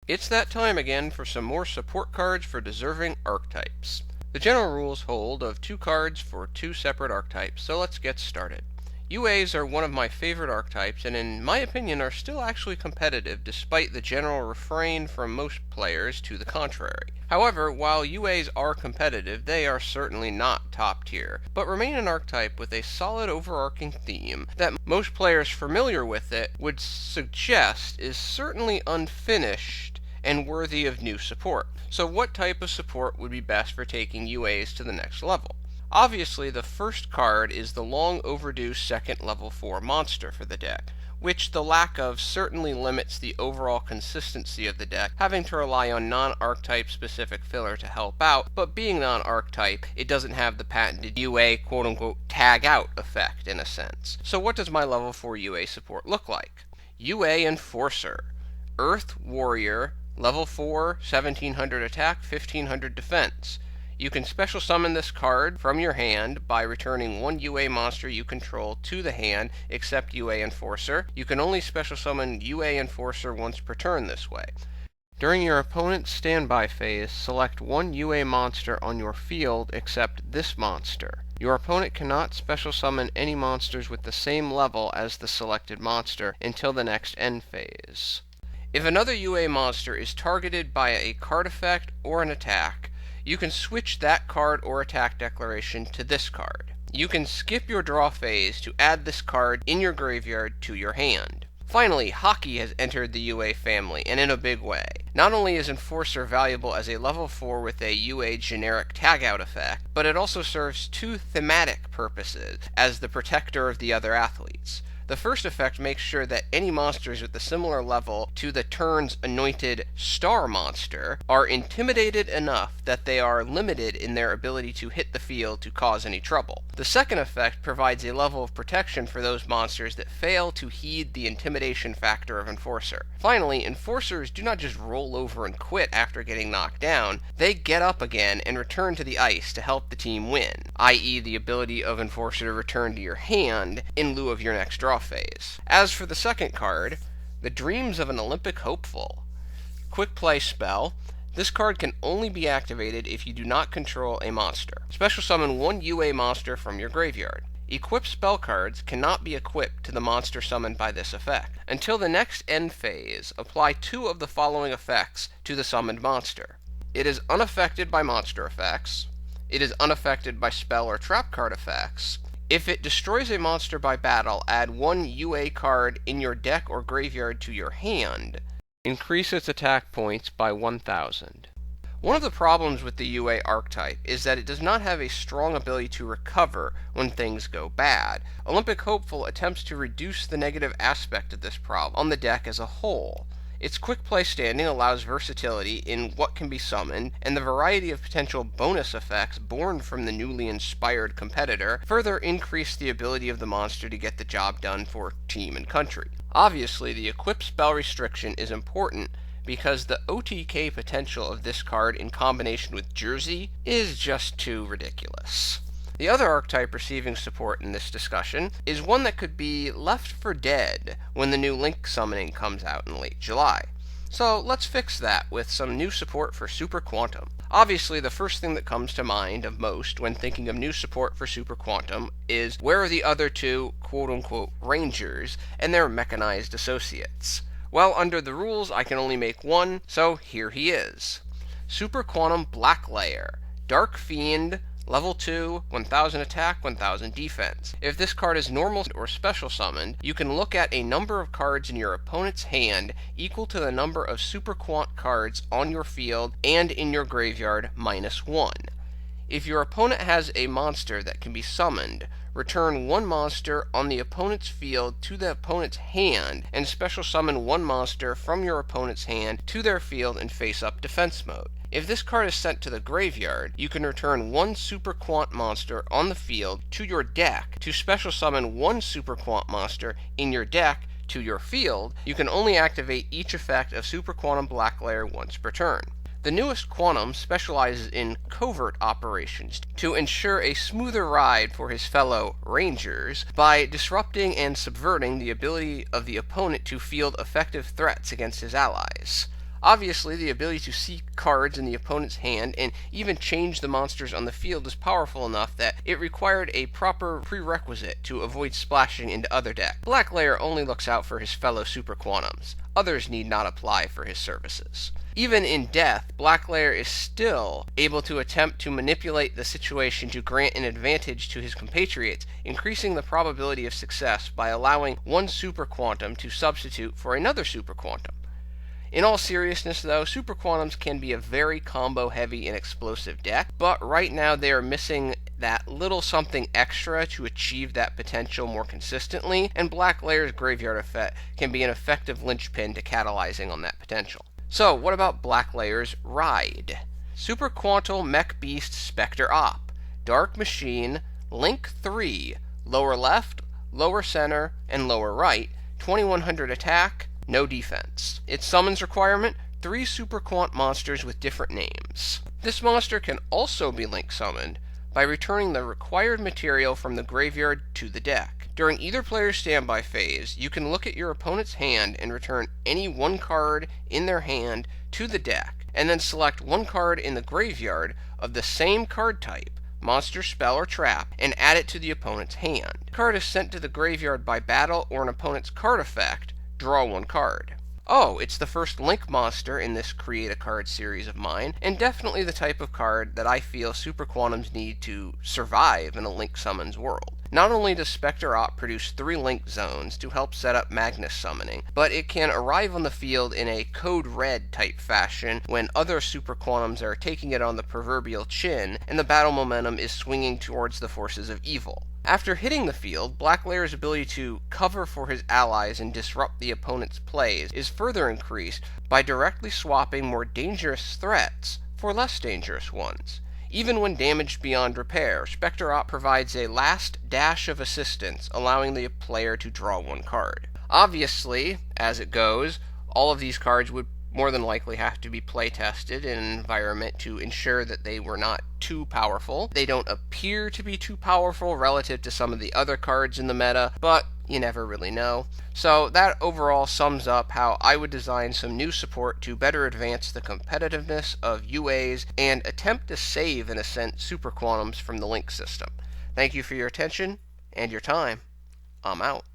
It's that time again for some more support cards for deserving archetypes. The general rules hold of 2 cards for 2 separate archetypes, so let's get started. UAs are one of my favorite archetypes, and in my opinion are still actually competitive despite the general refrain from most players to the contrary. However, while UAs are competitive, they are certainly not top tier, but remain an archetype with a solid overarching theme that most players familiar with it would suggest is certainly unfinished and worthy of new support. So what type of support would be best for taking UAs to the next level? Obviously, the first card is the long overdue second level 4 monster for the deck, which the lack of certainly limits the overall consistency of the deck, having to rely on non-archetype specific filler to help out, but being non-archetype, it doesn't have the patented UA quote-unquote tag out effect in a sense. So what does my level 4 UA support look like? UA Enforcer, Earth Warrior, level 4, 1700 attack, 1500 defense. You can special summon this card from your hand by returning 1 UA monster you control to the hand, except UA Enforcer. You can only special summon UA Enforcer once per turn this way. During your opponent's standby phase, select 1 UA monster on your field except this monster. Your opponent cannot special summon any monsters with the same level as the selected monster until the next end phase. If another UA monster is targeted by a card effect or an attack, you can switch that card or attack declaration to this card. You can skip your draw phase to add this card in your graveyard to your hand. Finally, Hockey has entered the UA family, and in a big way. Not only is Enforcer valuable as a level 4 with a UA generic tagout effect, but it also serves 2 thematic purposes as the protector of the other athletes. The first effect makes sure that any monsters with a similar level to the turn's anointed star monster are intimidated enough that they are limited in their ability to hit the field to cause any trouble. The second effect provides a level of protection for those monsters that fail to heed the intimidation factor of Enforcer. Finally, Enforcers do not just roll over and quit after getting knocked down, they get up again and return to the ice to help the team win, i.e. the ability of Enforcer to return to your hand in lieu of your next draw phase. As for the second card, the Dreams of an Olympic Hopeful. Quick play spell. This card can only be activated if you do not control a monster. Special summon 1 UA monster from your graveyard. Equipped spell cards cannot be equipped to the monster summoned by this effect. Until the next end phase, apply 2 of the following effects to the summoned monster. It is unaffected by monster effects. It is unaffected by spell or trap card effects. If it destroys a monster by battle, add 1 UA card in your deck or graveyard to your hand. Increase its attack points by 1000. One of the problems with the UA archetype is that it does not have a strong ability to recover when things go bad. Olympic Hopeful attempts to reduce the negative aspect of this problem on the deck as a whole. Its quick play standing allows versatility in what can be summoned, and the variety of potential bonus effects born from the newly inspired competitor further increase the ability of the monster to get the job done for team and country. Obviously, the equip spell restriction is important because the OTK potential of this card in combination with Jersey is just too ridiculous. The other archetype receiving support in this discussion is one that could be left for dead when the new Link summoning comes out in late July. So let's fix that with some new support for Super Quantum. Obviously, the first thing that comes to mind of most when thinking of new support for Super Quantum is where are the other 2 quote-unquote Rangers and their mechanized associates? Well, under the rules I can only make one, so here he is. Super Quantum Blacklayer, Dark Fiend, Level 2, 1000 attack, 1000 defense. If this card is normal or special summoned, you can look at a number of cards in your opponent's hand equal to the number of Super Quant cards on your field and in your graveyard minus 1. If your opponent has a monster that can be summoned, return 1 monster on the opponent's field to the opponent's hand and special summon 1 monster from your opponent's hand to their field in face-up defense mode. If this card is sent to the graveyard, you can return 1 Super Quant monster on the field to your deck to special summon 1 Super Quant monster in your deck to your field. You can only activate each effect of Super Quantum Blacklayer once per turn. The newest Quantum specializes in covert operations to ensure a smoother ride for his fellow Rangers by disrupting and subverting the ability of the opponent to field effective threats against his allies. Obviously, the ability to see cards in the opponent's hand and even change the monsters on the field is powerful enough that it required a proper prerequisite to avoid splashing into other decks. Black Lair only looks out for his fellow Super Quantums. Others need not apply for his services. Even in death, Black Lair is still able to attempt to manipulate the situation to grant an advantage to his compatriots, increasing the probability of success by allowing one Super Quantum to substitute for another Super Quantum. In all seriousness, though, Super Quantums can be a very combo-heavy and explosive deck, but right now they are missing that little something extra to achieve that potential more consistently, and Black Lair's Graveyard Effect can be an effective linchpin to catalyzing on that potential. So, what about Black Lair's Ride? Super Quantal Mech Beast Spectre Op, Dark Machine, Link 3, lower left, lower center, and lower right, 2100 attack, no defense. Its summons requirement, 3 Super Quant monsters with different names. This monster can also be link summoned by returning the required material from the graveyard to the deck. During either player's standby phase, you can look at your opponent's hand and return any one card in their hand to the deck, and then select one card in the graveyard of the same card type, monster, spell, or trap, and add it to the opponent's hand. The card is sent to the graveyard by battle or an opponent's card effect. Draw one card. Oh, it's the first Link monster in this Create a Card series of mine, and definitely the type of card that I feel Super Quantums need to survive in a Link Summons world. Not only does Spectre Op produce 3 Link zones to help set up Magnus summoning, but it can arrive on the field in a Code Red type fashion when other Super Quantums are taking it on the proverbial chin, and the battle momentum is swinging towards the forces of evil. After hitting the field, Black Lair's ability to cover for his allies and disrupt the opponent's plays is further increased by directly swapping more dangerous threats for less dangerous ones. Even when damaged beyond repair, Spectre Op provides a last dash of assistance, allowing the player to draw one card. Obviously, as it goes, all of these cards would more than likely have to be play tested in an environment to ensure that they were not too powerful. They don't appear to be too powerful relative to some of the other cards in the meta, but you never really know. So that overall sums up how I would design some new support to better advance the competitiveness of UAs and attempt to save, in a sense, Super Quantums from the Link system. Thank you for your attention and your time. I'm out.